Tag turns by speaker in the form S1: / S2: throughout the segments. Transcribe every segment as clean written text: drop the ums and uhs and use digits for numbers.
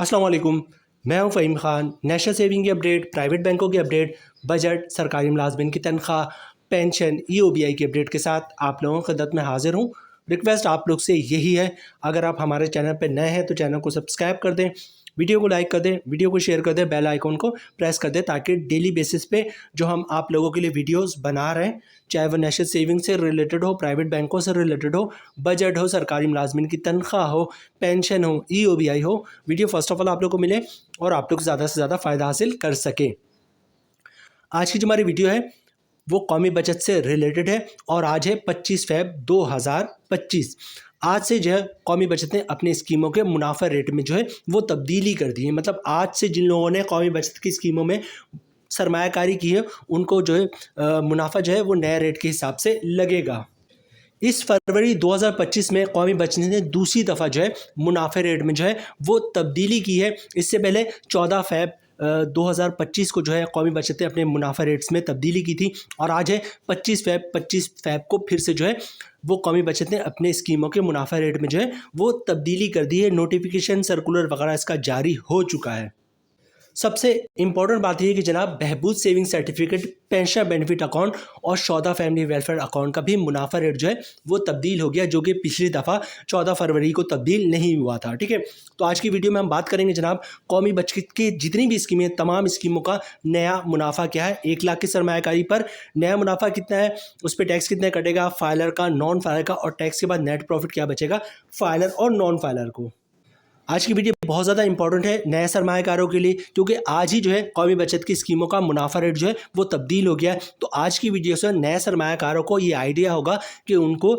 S1: अस्सलाम वालेकुम। मैं हूं फ़हीम ख़ान। नेशनल सेविंग की अपडेट, प्राइवेट बैंकों की अपडेट, बजट, सरकारी मुलाजमिन की तनख्वाह, पेंशन, ईओबीआई की अपडेट के साथ आप लोगों की खिदमत में हाजिर हूं। रिक्वेस्ट आप लोग से यही है, अगर आप हमारे चैनल पर नए हैं तो चैनल को सब्सक्राइब कर दें, वीडियो को लाइक कर दें, वीडियो को शेयर कर दें, बेल आइकॉन को प्रेस कर दें, ताकि डेली बेसिस पे जो हम आप लोगों के लिए वीडियोस बना रहे हैं, चाहे वो नेशनल सेविंग से रिलेटेड हो, प्राइवेट बैंकों से रिलेटेड हो, बजट हो, सरकारी मुलाजमिन की तनख्वाह हो, पेंशन हो, ईओबीआई हो, वीडियो फर्स्ट ऑफ ऑल आप लोग को मिले और आप लोग ज़्यादा से ज़्यादा फ़ायदा हासिल कर सकें। आज की जो हमारी वीडियो है वो कौमी बचत से रिलेटेड है और आज है 25 फ़रवरी 2025। आज से जो है कौमी बचत ने अपनी स्कीमों के मुनाफा रेट में जो है वो तब्दीली कर दी है। मतलब आज से जिन लोगों ने कौमी बचत की स्कीमों में सरमायाकारी की है, उनको जो है मुनाफा जो है वो नए रेट के हिसाब से लगेगा। इस फरवरी 2025 में कौमी बचत ने दूसरी दफ़ा जो है मुनाफे रेट में जो है वो तब्दीली की है। इससे पहले 14 फ़रवरी 2025 को जो है कौमी बचत ने अपने मुनाफा रेट्स में तब्दीली की थी और आज है 25 फ़रवरी को फिर से जो है वो कौमी बचत ने अपने स्कीमों के मुनाफा रेट में जो है वो तब्दीली कर दी है। नोटिफिकेशन, सर्कुलर वगैरह इसका जारी हो चुका है। सबसे इम्पॉर्टेंट बात यह है कि जनाब बहबूद saving certificate, pension benefit account और शौदा फैमिली वेलफेयर अकाउंट का भी मुनाफा रेट जो है वो तब्दील हो गया, जो कि पिछली दफ़ा 14 फरवरी को तब्दील नहीं हुआ था। ठीक है, तो आज की वीडियो में हम बात करेंगे जनाब कौमी बचत की जितनी भी स्कीमें, तमाम स्कीमों का नया मुनाफा क्या है। 1 लाख की सरमायाकारी पर नया मुनाफा कितना है, उस पर टैक्स कितना कटेगा, फाइलर का, नॉन फाइलर का, और टैक्स के बाद नेट प्रॉफिट क्या बचेगा फाइलर और नॉन फाइलर को। आज की वीडियो बहुत ज़्यादा इंपॉर्टेंट है नए सरमायाकारों के लिए, क्योंकि आज ही जो है कौमी बचत की स्कीमों का मुनाफा रेट जो है वो तब्दील हो गया है। तो आज की वीडियो से नए सरमायाकारों को ये आइडिया होगा कि उनको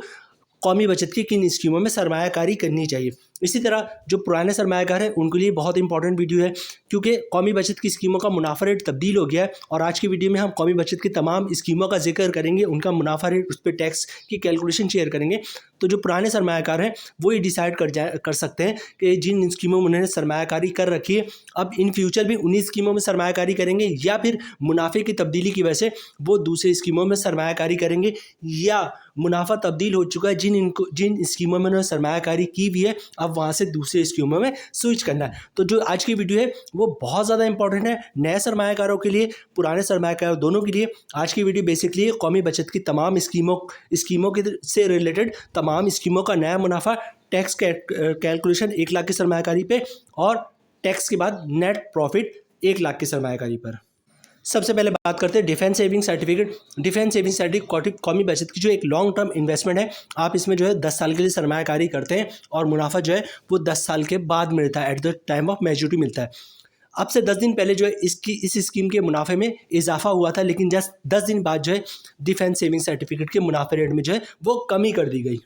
S1: कौमी बचत की किन स्कीमों में सरमायाकारी करनी चाहिए। इसी तरह जो पुराने सरमायाकार हैं उनके लिए बहुत इंपॉर्टेंट वीडियो है, क्योंकि कौमी बचत की स्कीमों का मुनाफा रेट तब्दील हो गया है। और आज की वीडियो में हम कौमी बचत की तमाम स्कीमों का जिक्र करेंगे, उनका मुनाफा रेट, उस पर टैक्स की कैलकुलेशन शेयर करेंगे। तो जो पुराने सरमायाकार हैं वो ये डिसाइड कर सकते हैं कि जिन स्कीमों में उन्होंने सरमायाकारी कर रखी है, अब इन फ्यूचर भी उन्हीं स्कीमों में सरमायाकारी करेंगे, या फिर मुनाफे की तब्दीली की वजह से वो दूसरी स्कीमों में सरमायाकारी करेंगे, या मुनाफा तब्दील हो चुका है जिन स्कीमों में उन्होंने सरमायाकारी की भी है, अब वहाँ से दूसरी स्कीमों में स्विच करना है। तो जो आज की वीडियो है वो बहुत ज़्यादा इंपॉर्टेंट है नए सरमायाकारों के लिए, पुराने सरमायाकारों दोनों के लिए। आज की वीडियो बेसिकली कौमी बचत की तमाम स्कीमों के से रिलेटेड तमाम स्कीमों का नया मुनाफा, टैक्स कैलकुलेशन 1 लाख की सरमायाकारी पे, और टैक्स के बाद नेट प्रॉफिट 1 लाख की सरमायाकारी पर। सबसे पहले बात करते हैं defence saving certificate. Defence saving certificate कौमी बचत की जो एक लॉन्ग टर्म इन्वेस्टमेंट है। आप इसमें जो है 10 साल के लिए सरमायाकारी करते हैं और मुनाफा जो है वो 10 साल के बाद मिलता है, at the time of maturity मिलता है। अब से 10 दिन पहले जो है इस स्कीम के मुनाफे में इजाफा हुआ था, लेकिन जस्ट 10 दिन बाद जो है डिफेंस सेविंग सर्टिफिकेट के मुनाफे रेट में जो है वो कमी कर दी गई।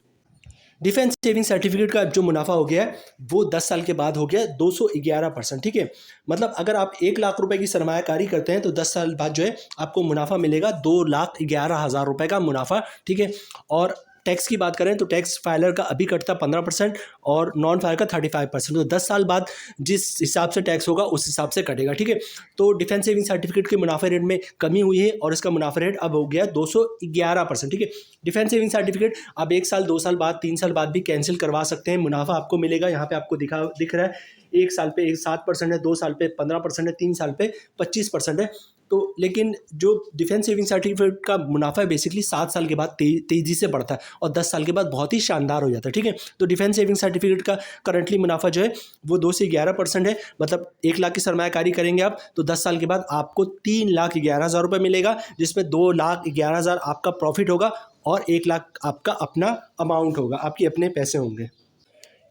S1: डिफेंस सेविंग सर्टिफिकेट का जो मुनाफा हो गया है वो 10 साल के बाद हो गया 211%। ठीक है, मतलब अगर आप 1 लाख रुपए की सरमायाकारी करते हैं तो 10 साल बाद जो है आपको मुनाफा मिलेगा 2,11,000 रुपए का मुनाफा। ठीक है, और टैक्स की बात करें तो टैक्स फाइलर का अभी कटता 15% और नॉन फाइलर का 35%। तो 10 साल बाद जिस हिसाब से टैक्स होगा उस हिसाब से कटेगा। ठीक है, तो डिफेंस सेविंग सर्टिफिकेट के मुनाफे रेट में कमी हुई है और इसका मुनाफा रेट अब हो गया 211%। ठीक है, डिफेंस सेविंग सर्टिफिकेट आप 1 साल, 2 साल बाद, 3 साल बाद भी कैंसिल करवा सकते हैं। मुनाफा आपको मिलेगा, यहाँ पे आपको दिख रहा है 1 साल पे 7% है, 2 साल पे 15% है, 3 साल पे 25% है। तो लेकिन जो डिफेंस सेविंग सर्टिफिकेट का मुनाफा है बेसिकली 7 साल के बाद तेज़ी से बढ़ता है और 10 साल के बाद बहुत ही शानदार हो जाता है। ठीक है, तो डिफेंस सेविंग सर्टिफिकेट का करंटली मुनाफा जो है वो 2 से 11% है। मतलब 1 लाख की सरमायाकारी करेंगे आप तो 10 साल के बाद आपको 3,11,000 रुपये मिलेगा, जिसमें 2,11,000 आपका प्रॉफिट होगा और 1 लाख आपका अपना अमाउंट होगा, आपके अपने पैसे होंगे।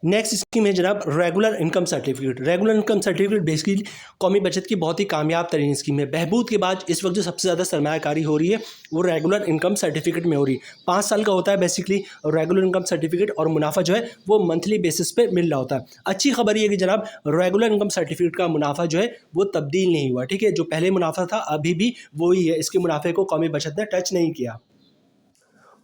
S1: नेक्स्ट स्कीम है जनाब regular income certificate. Regular income certificate basically कौमी बचत की बहुत ही कामयाब तरीन स्कीम है। बहबूद के बाद इस वक्त जो सबसे ज़्यादा सरमायाकारी हो रही है वो रेगुलर इनकम सर्टिफिकेट में हो रही है। 5 साल का होता है बेसिकली रेगुलर इनकम सर्टिफिकेट, और मुनाफा जो है वो मंथली बेसिस पे मिल रहा होता है। अच्छी खबर ये है कि जनाब रेगुलर इनकम सर्टिफिकेट का मुनाफा जो है वो तब्दील नहीं हुआ। ठीक है, जो पहले मुनाफा था अभी भी वही है, इसके मुनाफे को कौमी बचत ने टच नहीं किया।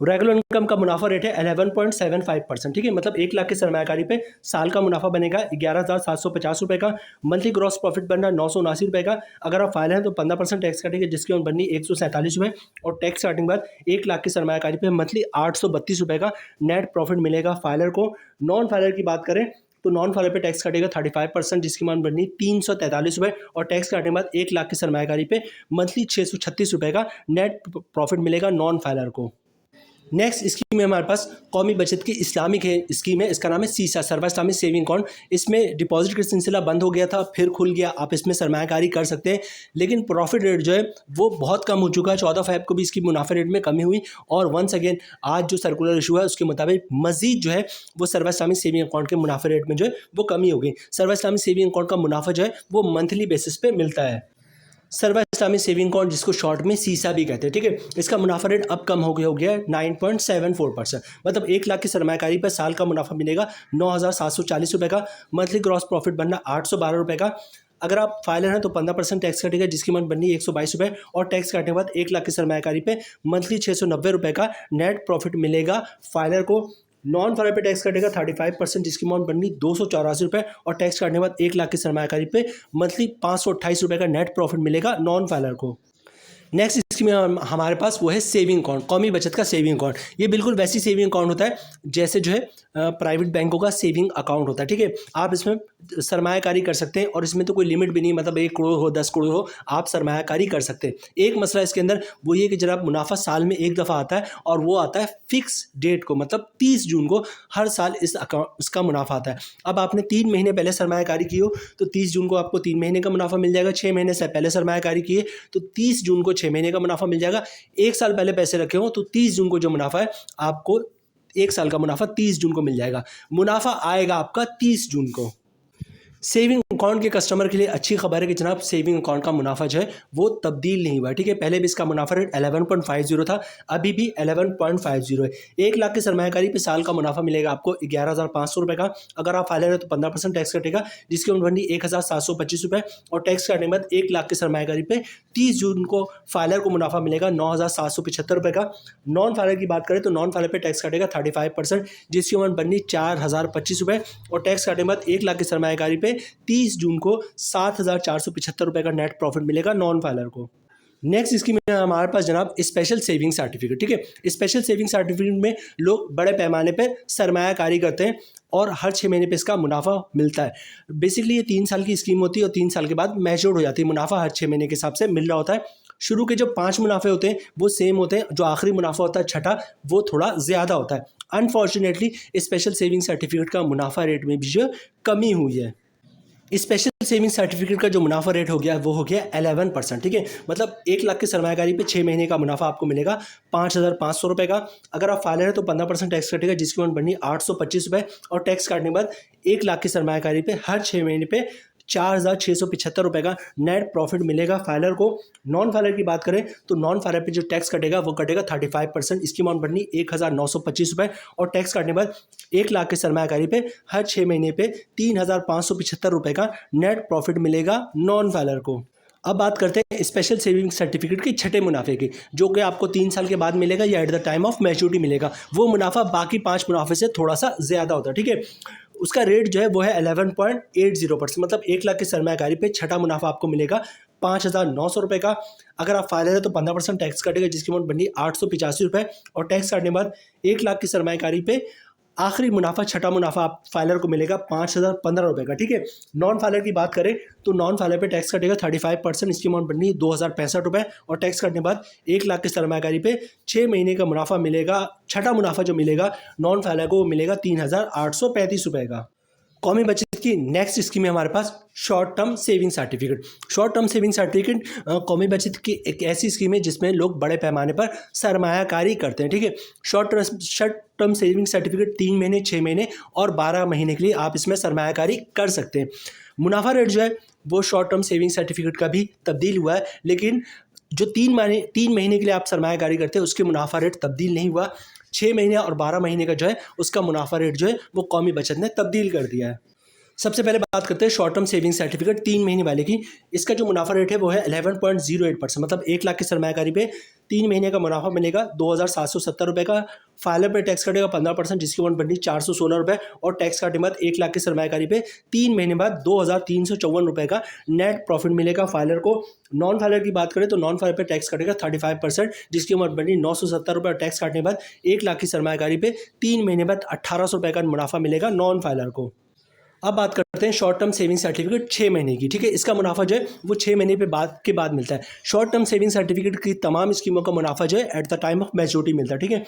S1: रेगुलर इनकम का मुनाफा रेट है 11.75%। ठीक है, मतलब 1 लाख की सरमायाकारी पे साल का मुनाफा बनेगा 11,750 रुपये का। मंथली ग्रॉस प्रॉफिट बनना 979 रुपये का। अगर आप फाइल हैं तो 15% टैक्स कटेंगे, जिसकी उम्र बननी 147 रुपये, और टैक्स काटने के बाद 1 लाख की सरमायाकारी पे मंथली 832 रुपये का नेट प्रॉफिट मिलेगा फाइलर को। नॉन फाइलर की बात करें तो नॉन फाइलर पे टैक्स काटेगा 35%, जिसकी अमाउंट बननी 343 रुपये, और टैक्स काटने के बाद 1 लाख की सरमायाकारी पे मंथली 636 रुपये का नेट प्रॉफिट मिलेगा नॉन फाइलर को। नेक्स्ट स्कीम है हमारे पास कौमी बचत की इस्लामिक स्कीम है, इसका नाम है सीसा, सर्वा इस्लामिक सेविंग अकाउंट। इसमें डिपॉजिट का सिलसिला बंद हो गया था, फिर खुल गया, आप इसमें सरमायाकारी कर सकते हैं, लेकिन प्रॉफिट रेट जो है वो बहुत कम हो चुका है। 14 फ़रवरी को भी इसकी मुनाफा रेट में कमी हुई, और वंस अगेन आज जो सर्कुलर इशू है उसके मुताबिक मजीद जो है वो सर्वा इस्लामिक सेविंग अकाउंट के मुनाफा रेट में जो है वो कमी हो गई। सर्वा इस्लामिक सेविंग अकाउंट का मुनाफा जो है वो मंथली बेसिस पे मिलता है। सर्वा इस्लामिक सेविंग अकाउंट, जिसको शॉर्ट में सीसा भी कहते हैं, ठीक है, इसका मुनाफा रेट अब कम हो गया है 9.74%। मतलब 1 लाख की सरमायाकारी पर साल का मुनाफा मिलेगा 9,740 रुपये का। मंथली ग्रॉस प्रॉफिट बनना 812 रुपये का। अगर आप फाइलर हैं तो 15% टैक्स कटेगा, जिसकी अमाउंट बननी 122 रुपये, और टैक्स काटने के बाद 1 लाख की सरमायाकारी पे मंथली 690 रुपये का नेट प्रॉफिट मिलेगा फाइलर को। नॉन फाइलर पे टैक्स कटेगा 35%, जिसकी अमाउंट बननी 284 रुपये, और टैक्स काटने के बाद 1 लाख की सरमायाकारी पे मंथली 528 रुपये का नेट प्रॉफिट मिलेगा नॉन फाइलर को। नेक्स्ट स्कीम हमारे पास वो है सेविंग अकाउंट, कौमी बचत का सेविंग अकाउंट। ये बिल्कुल वैसी सेविंग अकाउंट होता है जैसे जो है प्राइवेट बैंकों का सेविंग अकाउंट होता है, ठीक है। आप इसमें सरमायाकारी कर सकते हैं, और इसमें तो कोई लिमिट भी नहीं, मतलब 1 करोड़ हो 10 करोड़ हो, आप सरमायाकारी कर सकते हैं। एक मसला इसके अंदर वो ये कि जनाब मुनाफा साल में एक दफ़ा आता है, और वो आता है फिक्स डेट को, मतलब 30 जून को हर साल इसका मुनाफा आता है। अब आपने 3 महीने पहले सरमायाकारी की हो तो 30 जून को आपको 3 महीने का मुनाफा मिल जाएगा। 6 महीने से पहले सरमायाकारी किए तो 30 जून को 6 महीने का मुनाफा मिल जाएगा। 1 साल पहले पैसे रखे हो तो 30 जून को जो मुनाफा है आपको 1 साल का मुनाफा 30 जून को मिल जाएगा। मुनाफा आएगा आपका 30 जून को। सेविंग अकाउंट के कस्टमर के लिए अच्छी खबर है कि जनाब सेविंग अकाउंट का मुनाफा जो है वो तब्दील नहीं हुआ, ठीक है। पहले भी इसका मुनाफा रेट 11.50 था, अभी भी 11.50 है। 1 लाख की सरमायाकारी पे साल का मुनाफा मिलेगा आपको 11,500 रुपये का। अगर आप फाइलर है तो 15% टैक्स कटेगा, जिसकी अमाउंट बननी 1,725 रुपये, और टैक्स काटने के बाद 1 लाख की सरमायाकारी पे 30 जून को फाइलर को मुनाफा मिलेगा 9,775 रुपये का। नॉन फाइलर की बात करें तो नॉन फाइलर पे टैक्स काटेगा 35%, जिसकी अमाउंट बननी 4,025 रुपये, और टैक्स काटने के बाद 1 लाख की सरमायाकारी पे 30 जून को 7,475 रुपये का नेट प्रॉफिट मिलेगा नॉन फाइलर को। नेक्स्ट स्कीम है हमारे पास जनाब स्पेशल सेविंग सर्टिफिकेट, ठीक है। स्पेशल सेविंग सर्टिफिकेट में लोग बड़े पैमाने पर सरमायाकारी करते हैं, और हर 6 महीने पे इसका मुनाफा मिलता है। बेसिकली ये 3 साल की स्कीम होती है, और 3 साल के बाद मैच्योर हो जाती है। मुनाफा हर 6 महीने के हिसाब से मिल रहा होता है। शुरू के जो 5 मुनाफे होते हैं वो सेम होते हैं, जो आखिरी मुनाफा होता है छठा वो थोड़ा ज़्यादा होता है। अनफॉर्चुनेटली स्पेशल सेविंग सर्टिफिकेट का मुनाफा रेट में भी जो कमी हुई है। स्पेशल सेविंग सर्टिफिकेट का जो मुनाफा रेट हो गया वो हो गया 11%, ठीक है। मतलब 1 लाख की सरमायाकारी पे 6 महीने का मुनाफा आपको मिलेगा 5,500 रुपये का। अगर आप फाइलर है तो 15% टैक्स कटेगा, जिसकी अमाउंट बननी 825 रुपये, और टैक्स काटने के बाद 1 लाख की सरमायाकारी पे हर 6 महीने पे 4,675 रुपये का नेट प्रॉफिट मिलेगा फाइलर को। नॉन फाइलर की बात करें तो नॉन फाइलर पे जो टैक्स कटेगा वो कटेगा 35%, इसकी अमाउंट बननी 1,925 रुपये, और टैक्स काटने के बाद 1 लाख की सरमायाकारी पे हर 6 महीने पे 3,575 रुपये का नेट प्रॉफिट मिलेगा नॉन फाइलर को। अब बात करते हैं स्पेशल सेविंग सर्टिफिकेट के छठे मुनाफे की, जो कि आपको 3 साल के बाद मिलेगा या at the time of maturity मिलेगा। वो मुनाफा बाकी 5 मुनाफे से थोड़ा सा ज़्यादा होता है, ठीक है। उसका रेट जो है वो है 11.80%, मतलब 1 लाख की सरमायाकारी पे छठा मुनाफा आपको मिलेगा 5,900 रुपये का। अगर आप फाइलर है तो 15% टैक्स कटेगा, जिसकी अमाउंट बननी 885 रुपये, और टैक्स काटने के बाद 1 लाख की सरमायाकारी पे आखिरी मुनाफा छठा मुनाफा आप फाइलर को मिलेगा 5,015 रुपये का, ठीक है। नॉन फाइलर की बात करें तो नॉन फाइलर पे टैक्स कटेगा 35%, इसकी अमाउंट बननी 2,065 रुपये, और टैक्स करने के बाद 1 लाख की सरमायाकारी पे 6 महीने का मुनाफा मिलेगा। छठा मुनाफा जो मिलेगा नॉन फाइलर को वो मिलेगा 3,835 रुपये का। कौमी बचत की नेक्स्ट स्कीम है हमारे पास short term saving certificate. Short term saving certificate कौमी बचत की एक ऐसी स्कीम है जिसमें लोग बड़े पैमाने पर सरमायाकारी करते हैं, ठीक है। शॉर्ट टर्म सेविंग सर्टिफिकेट 3 महीने, 6 महीने और 12 महीने के लिए आप इसमें सरमायाकारी कर सकते हैं। मुनाफा रेट जो है वो शॉर्ट टर्म सेविंग सर्टिफिकेट का भी तब्दील हुआ है, लेकिन जो 3 महीने के लिए आप सरमायाकारी करते हैं उसके मुनाफा रेट तब्दील नहीं हुआ। 6 महीने और 12 महीने का जो है उसका मुनाफा रेट जो है वो कौमी बचत ने तब्दील कर दिया है। सबसे पहले बात करते हैं शॉर्ट टर्म सेविंग सर्टिफिकेट 3 महीने वाले की। इसका जो मुनाफा रेट है वो है 11.08%, मतलब 1 लाख की सरमायाकारी पे 3 महीने का मुनाफा मिलेगा 2,770 रुपये का। फाइलर पे टैक्स कटेगा 15%, जिसकी अमाउंट बननी 416 रुपये, और टैक्स काटने बाद 1 लाख की सरमायाकारी पे 3 महीने बाद 2,354 रुपये का नेट प्रॉफिट मिलेगा फाइलर को। नॉन फाइलर की बात करें तो नॉन फाइलर पे टैक्स कटेगा 35%, जिसकी अमाउंट बननी 970 रुपये, और टैक्स काटने बाद 1 लाख की सरमायाकारी पे 3 महीने बाद 1,800 रुपये का मुनाफा मिलेगा नॉन फाइलर को। अब बात करते हैं शॉर्ट टर्म सेविंग सर्टिफिकेट 6 महीने की। ठीक है, इसका मुनाफा जो है वो 6 महीने के बाद मिलता है। शॉर्ट टर्म सेविंग सर्टिफिकेट की तमाम स्कीमों का मुनाफा जो है at the time of maturity मिलता है। ठीक है,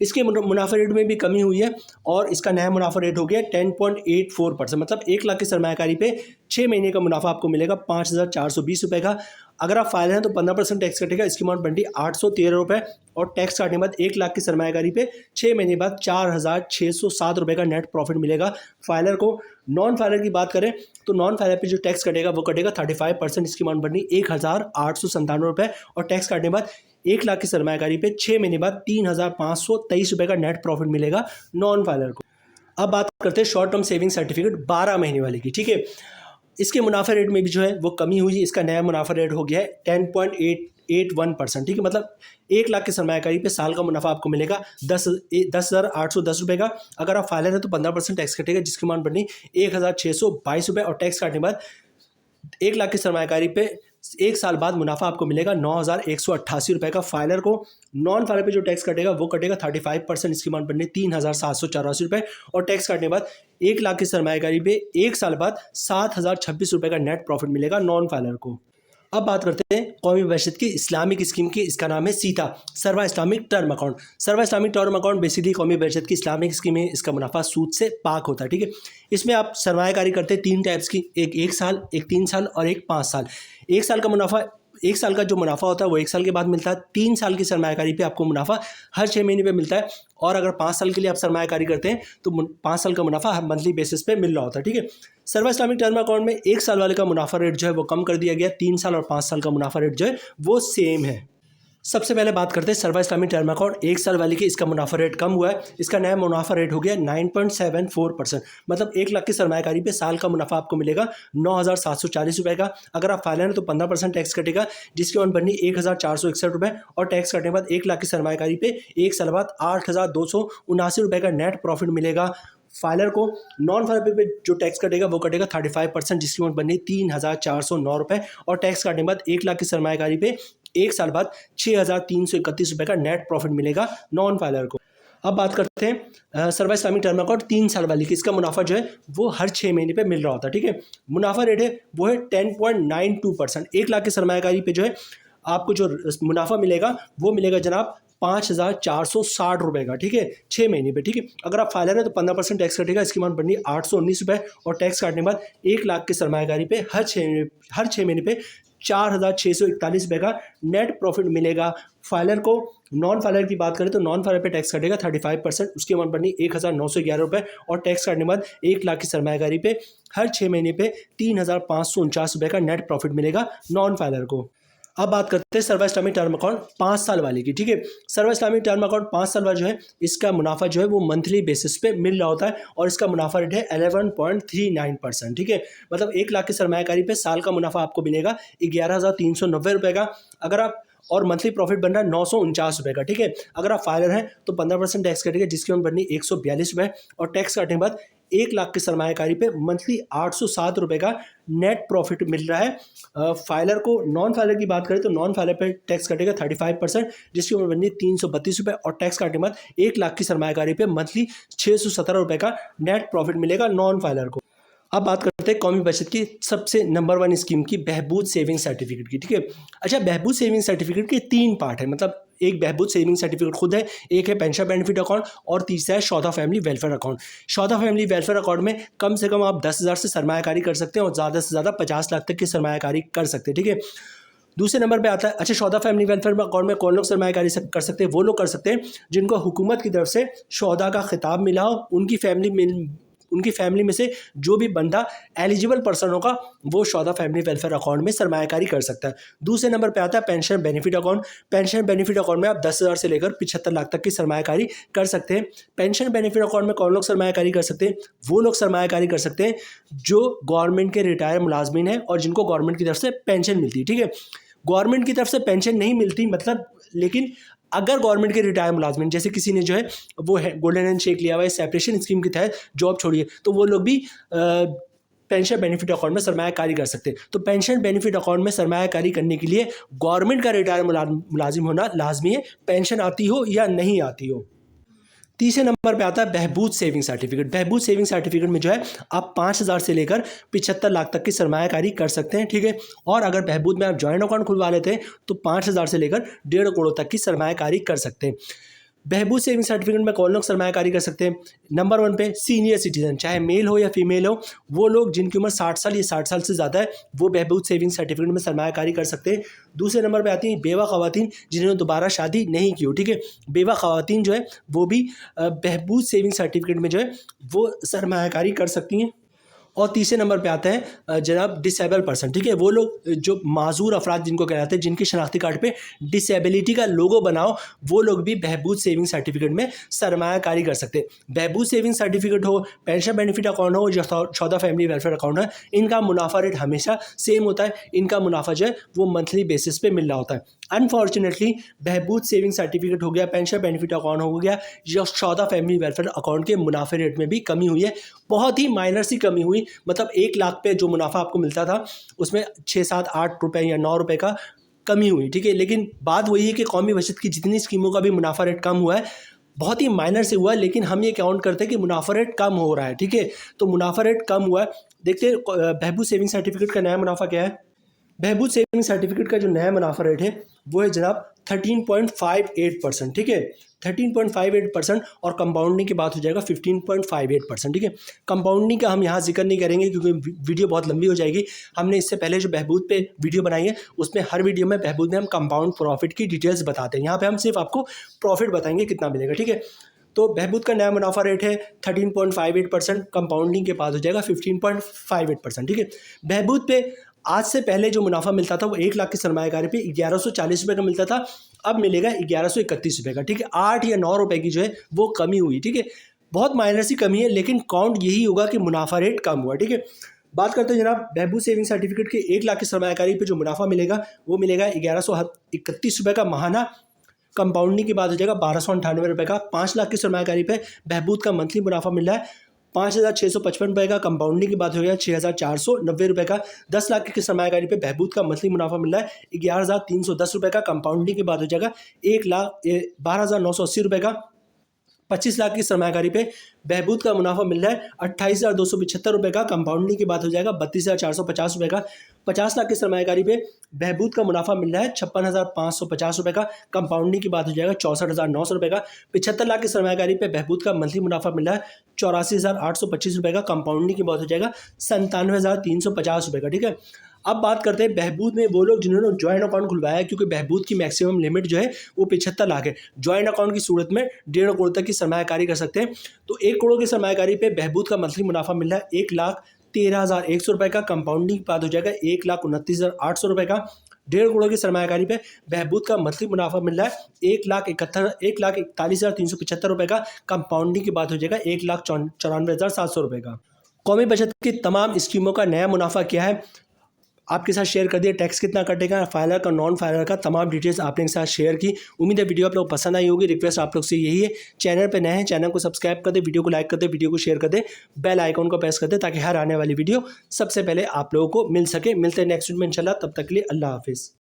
S1: इसके मुनाफा रेट में भी कमी हुई है और इसका नया मुनाफा रेट हो गया 10.84%। मतलब 1 लाख की सरमायाकारी पे 6 महीने का मुनाफा आपको मिलेगा 5,420 रुपये का। अगर आप फाइल हैं तो 15% टैक्स कटेगा। इसकी अमाउंट बनती है 813 रुपये और टैक्स काटने के बाद 1 लाख की सरमायाकारी पे 6 महीने बाद 4,607 रुपये का नेट प्रॉफिट मिलेगा फाइलर को। नॉन फाइलर की बात करें तो नॉन फाइलर पे जो टैक्स कटेगा वो कटेगा 35%। इसकी अमाउंट बननी 1,897 रुपये और टैक्स काटने के बाद 1 लाख की सरमायाकारी पे 6 महीने बाद 3,523 रुपये का नेट प्रॉफिट मिलेगा नॉन फाइलर को। अब बात करते हैं शॉर्ट टर्म सेविंग सर्टिफिकेट 12 महीने वाली की। ठीक है, इसके मुनाफा रेट में भी जो है वो कमी हुई है। इसका नया मुनाफा रेट हो गया है 10.81%। ठीक है, मतलब 1 लाख की सरमायाकारी पे साल का मुनाफा आपको मिलेगा 10,810 रुपये का। अगर आप फाइलर हैं तो 15% टैक्स कटेगा जिसकी अमाउंट बनी 1,622 रुपये और टैक्स काटने के बाद 1 लाख की सरमायाकारी पे 1 साल बाद मुनाफा आपको मिलेगा 9,188 रुपये का फाइलर को। नॉन फाइलर पे जो टैक्स कटेगा वो कटेगा 35%। इसकी अमाउंट बननी 3,784 रुपये और टैक्स काटने के बाद 1 लाख की सरमायाकारी पे 1 साल बाद 7,026 रुपये का नेट प्रॉफिट मिलेगा नॉन फाइलर को। अब बात करते हैं कौमी बचत की इस्लामिक स्कीम की। इसका नाम है सीता, सर्वा इस्लामिक टर्म अकाउंट। सर्वा इस्लामिक टर्म अकाउंट बेसिकली कौमी बचत की इस्लामिक स्कीम है। इसका मुनाफा सूद से पाक होता है। ठीक है, इसमें आप सरमायाकारी करते हैं 3 टाइप्स की, एक साल, एक 3 साल और एक 5 साल। 1 साल का मुनाफा, 1 साल का जो मुनाफा होता है वो 1 साल के बाद मिलता है। 3 साल की सरमायाकारी पे आपको मुनाफा हर 6 महीने पे मिलता है और अगर 5 साल के लिए आप सरमायाकारी करते हैं तो 5 साल का मुनाफा हर मंथली बेसिस पे मिल रहा होता है। ठीक है, सर्वा इस्लामिक टर्म अकाउंट में 1 साल वाले का मुनाफा रेट जो है वो कम कर दिया गया। 3 साल और 5 साल का मुनाफा रेट जो है वो सेम है। सबसे पहले बात करते हैं सर्वा इस्लामिक टर्म अकाउंट 1 साल वाली की। इसका मुनाफा रेट कम हुआ है। इसका नया मुनाफा रेट हो गया 9.74%। मतलब 1 लाख की सरमायाकारी पे साल का मुनाफा आपको मिलेगा 9,740 रुपये का। अगर आप फाइलर हैं तो 15% टैक्स कटेगा जिसकी अमाउंट बननी 1,461 रुपये और टैक्स कटने के बाद 1 लाख की सरमायाकारी पे 1 साल बाद 8,279 रुपये का नेट प्रॉफिट मिलेगा फाइलर को। नॉन फाइलर पे जो टैक्स कटेगा वो कटेगा 35% जिसकी अमाउंट बननी 3,409 रुपये और टैक्स काटने के बाद 1 लाख की सरमायाकारी पे 1 साल बाद 6,331 रुपये का नेट प्रॉफिट मिलेगा नॉन फाइलर को। अब बात करते हैं सर्वा इस्लामिक टर्म अकाउंट 3 साल वाली की। इसका मुनाफा जो है वो हर 6 महीने पे मिल रहा होता है। ठीक है, मुनाफा रेट है वो है 10.92%। 1 लाख की सरमायाकारी पे जो है आपको जो मुनाफा मिलेगा वो मिलेगा जनाब 5,460 रुपये का। ठीक है, 6 महीने पे। ठीक है, अगर आप फाइलर हैं तो 15% टैक्स कटेगा। इसकी अमाउंट बननी 819 रुपये और टैक्स काटने के बाद 1 लाख की सरमायाकारी पे हर 6 महीने पे 4,641 रुपये का नेट प्रॉफिट मिलेगा फाइलर को। नॉन फाइलर की बात करें तो नॉन फाइलर पे टैक्स कटेगा 35%। उसकी अमाउंट बननी 1,911 रुपये और टैक्स काटने के बाद 1 लाख की सरमायाकारी पे हर 6 महीने पे 3,549 रुपये का नेट प्रॉफिट मिलेगा नॉन फाइलर को। अब बात करते हैं सर्वा इस्लामिक टर्म अकाउंट 5 साल वाली की। ठीक है, सर्वा इस्लामिक टर्म अकाउंट 5 साल वाला जो है इसका मुनाफा जो है वो मंथली बेसिस पे मिल रहा होता है और इसका मुनाफा रेट है 11.39%। ठीक है, मतलब 1 लाख की सरमायाकारी पे साल का मुनाफा आपको मिलेगा 11,390 रुपये का। अगर आप और मंथली प्रॉफिट बन रहा है 949 रुपये का। ठीक है, अगर आप फाइलर हैं तो 15% टैक्स कटेगा जिसकी अमाउंट बननी 142 रुपये और टैक्स काटने के बाद 1 लाख की सरमायाकारी पे मंथली 807 रुपये का नेट प्रॉफिट मिल रहा है फाइलर को। नॉन फाइलर की बात करें तो नॉन फाइलर पे टैक्स कटेगा 35% जिसकी उम्र बननी 332 रुपये और टैक्स काटने के बाद 1 लाख की सरमायाकारी पे मंथली 617 रुपये का नेट प्रॉफिट मिलेगा नॉन फाइलर को। अब बात करते हैं कौमी बचत की सबसे नंबर 1 स्कीम की, बहबूद सेविंग सर्टिफिकेट की। ठीक है, अच्छा, बहबूद सेविंग सर्टिफिकेट के 3 पार्ट है। मतलब एक बहबूद सेविंग सर्टिफिकेट खुद है, एक है पेंशन बेनिफिट अकाउंट और तीसरा है शौदा फैमिली वेलफेयर अकाउंट। शौदा फैमिली वेलफेयर अकाउंट में कम से कम आप 10,000 से सरमायाकारी कर सकते हैं और ज़्यादा से ज़्यादा 50 लाख तक की सरमायाकारी कर सकते हैं। ठीक है, दूसरे नंबर पे आता है, अच्छा, शौदा फैमिली वेलफेयर अकाउंट में कौन लोग सरमायाकारी कर सकते हैं? वो लोग कर सकते हैं जिनको हुकूमत की तरफ से शौदा का खिताब मिला हो, उनकी फैमिली में से जो भी बंदा एलिजिबल पर्सन होगा वो शौदा फैमिली वेलफेयर अकाउंट में सरमायाकारी कर सकता है। दूसरे नंबर पे आता है pension benefit account. Pension benefit account में आप 10,000 से लेकर 75 लाख तक की सरमायाकारी कर सकते हैं। पेंशन बेनिफिट अकाउंट में कौन लोग सरमायाकारी कर सकते हैं? वो लोग सरमायाकारी कर सकते हैं जो गवर्नमेंट के रिटायर मुलाजमीन हैं और जिनको गवर्नमेंट की तरफ से पेंशन मिलती है। ठीक है, गवर्नमेंट की तरफ से पेंशन नहीं मिलती मतलब, लेकिन अगर गवर्नमेंट के रिटायर मुलाजमिन जैसे किसी ने जो है वो है गोल्डन हैंड शेक लिया हुआ है, सेपरेशन स्कीम के तहत जॉब छोड़ी है, तो वो लोग भी पेंशन बेनिफिट अकाउंट में सरमायाकारी कर सकते हैं। तो पेंशन बेनिफिट अकाउंट में सरमायाकारी करने के लिए गवर्नमेंट का रिटायर मुलाजिम होना लाजमी है, पेंशन आती हो या नहीं आती हो। तीसरे नंबर पे आता है बहबूद सेविंग सर्टिफिकेट। बहबूद सेविंग सर्टिफिकेट में जो है आप 5,000 से लेकर 75 लाख तक की सरमायाकारी कर सकते हैं, ठीक है। और अगर बहबूद में आप जॉइंट अकाउंट खुलवा लेते हैं तो 5,000 से लेकर 1.5 करोड़ तक की सरमायाकारी कर सकते हैं। बहबूद सेविंग सर्टिफिकेट में कौन लोग सरमायाकारी कर सकते हैं? नंबर 1 पे सीनियर सिटीजन, चाहे मेल हो या फीमेल हो, वो लोग जिनकी उम्र 60 साल या 60 साल से ज़्यादा है वो बहबूद सेविंग सर्टिफिकेट में सरमायाकारी कर सकते हैं। दूसरे नंबर पे आती हैं बेवा ख़वातीन जिन्होंने दोबारा शादी नहीं की हो, ठीक है। बेवा ख़वातीन जो है वो भी बहबूद सेविंग सर्टिफिकेट में जो है वो सरमायाकारी कर सकती हैं। और तीसरे नंबर पे आते हैं जनाब डिसेबल पर्सन, ठीक है। वो लोग जो माजूर अफराद जिनको कहलाते हैं, जिनके शनाख्ती कार्ड पे डिसेबिलिटी का लोगो बनाओ, वो लोग भी बहबूद सेविंग सर्टिफिकेट में सरमायाकारी कर सकते हैं। बहबूद सेविंग सर्टिफिकेट हो, पेंशन बेनिफिट अकाउंट हो, जो 14 फैमिली वेलफेयर अकाउंट है, इनका मुनाफा रेट हमेशा सेम होता है। इनका मुनाफा जो है वो मंथली बेसिस पे मिल रहा होता है। अनफॉर्चुनेटली बहबूद सेविंग सर्टिफिकेट हो गया, पेंशन बेनिफिट अकाउंट हो गया, या 14 फैमिली वेलफेयर अकाउंट के मुनाफे रेट में भी कमी हुई है। बहुत ही माइनर सी कमी हुई, मतलब 1 लाख पे जो मुनाफा आपको मिलता था उसमें 6, 7, 8 रुपए या 9 रुपए का कमी हुई, ठीक है। लेकिन बात वही है कि कौमी बचत की जितनी स्कीमों का भी मुनाफा रेट कम हुआ है, बहुत ही माइनर से हुआ है, लेकिन हम ये काउंट करते हैं कि मुनाफा रेट कम हो रहा है, ठीक है। तो मुनाफा रेट कम हुआ है। देखते हैं बहबूद सेविंग सर्टिफिकेट का नया मुनाफा क्या है। बहबूद सेविंग सर्टिफिकेट का जो नया मुनाफा रेट है वो है जनाब 13.58%, ठीक है। 13.58% और कंपाउंडिंग की बात हो जाएगा 15.58%, ठीक है। कंपाउंडिंग का हम यहाँ जिक्र नहीं करेंगे क्योंकि वीडियो बहुत लंबी हो जाएगी। हमने इससे पहले जो बहबूद पे वीडियो बनाई है उसमें हर वीडियो में बहबूद में हम कंपाउंड प्रॉफिट की डिटेल्स बताते हैं। यहाँ पे हम सिर्फ आपको प्रॉफिट बताएंगे कितना मिलेगा, ठीक है। तो बहबूद का नया मुनाफा रेट है 13.58%, कंपाउंडिंग के बाद हो जाएगा 15.58%, ठीक है। बहबूद पे आज से पहले जो मुनाफा मिलता था वो 1 लाख की सरमायाकारी पे 1140 रुपये का मिलता था, अब मिलेगा 1131 रुपये का, ठीक है। 8 या 9 रुपये की जो है वो कमी हुई, ठीक है। बहुत माइनर सी कमी है, लेकिन काउंट यही होगा कि मुनाफा रेट कम हुआ, ठीक है। बात करते हैं जनाब बहबूद सेविंग सर्टिफिकेट के 1 लाख की सरमायाकारी पे जो मुनाफा मिलेगा वो मिलेगा 1131 रुपये का महाना। कंपाउंडिंग की बात हो जाएगा 1298 रुपये का। 5 लाख की सरमायाकारी पे बहबूद का मंथली मुनाफा मिल रहा है 5,655 रुपये का। कंपाउंडिंग की बात हो गया 6,490 रुपये का। 10 लाख की सरमायाकारी पे बहबूद का मंथली मुनाफा मिल रहा है 11,310 रुपये का। कंपाउंडिंग की बात हो जाएगा 1,12,980 रुपये का। 25 लाख की सरमायाकारी पे बहबूद का मुनाफा मिल रहा है 28,275 रुपये का। कंपाउंडिंग की बात हो जाएगा 32,450 रुपये का। 50 लाख की सरमायाकारी पे बहबूद का मुनाफा मिल रहा है 56,550 रुपये का। कंपाउंडिंग की बात हो जाएगा 64,900 रुपये का। 75 लाख की सरमायाकारी पे बहबूद का मंथली मुनाफा मिल रहा है 84,825 रुपये का। कंपाउंडिंग की बात हो जाएगा 97,350 रुपये का, ठीक है। अब बात करते हैं बहबूद में वो लोग जिन्होंने ज्वाइंट अकाउंट खुलवाया है, क्योंकि बहबूद की मैक्सिमम लिमिट जो है वो 75 लाख है। ज्वाइंट अकाउंट की सूरत में 1.5 करोड़ तक की सरमायाकारी कर सकते हैं। तो 1 करोड़ की सरमायाकारी पे बहबूद का मंथली मुनाफा मिल रहा है 1,13,100 रुपये का। कंपाउंडिंग बात हो जाएगा 1,29,800 रुपये का। 1.5 करोड़ की सरमायाकारी पे बहबूद का मंथली मुनाफा मिल रहा है 1,41,375 रुपये का। कंपाउंडिंग की बात हो जाएगा 1,94,700 रुपये का। कौमी बचत की तमाम स्कीमों का नया मुनाफा क्या है आपके साथ शेयर कर दिया। टैक्स कितना कटेगा, फाइलर का, नॉन फाइलर का, तमाम डिटेल्स आपने के साथ शेयर की। उम्मीद है वीडियो आप लोग पसंद आई होगी। रिक्वेस्ट आप लोग से यही है, चैनल पे नए हैं चैनल को सब्सक्राइब कर दे, वीडियो को लाइक कर दे, वीडियो को शेयर कर दे, बेल आइकॉन को प्रेस कर दे ताकि हर आने वाली वीडियो सबसे पहले आप लोगों को मिल सके। मिलते हैं नेक्स्ट वीडियो में इंशाल्लाह, तब तक के लिए अल्लाह हाफिज़।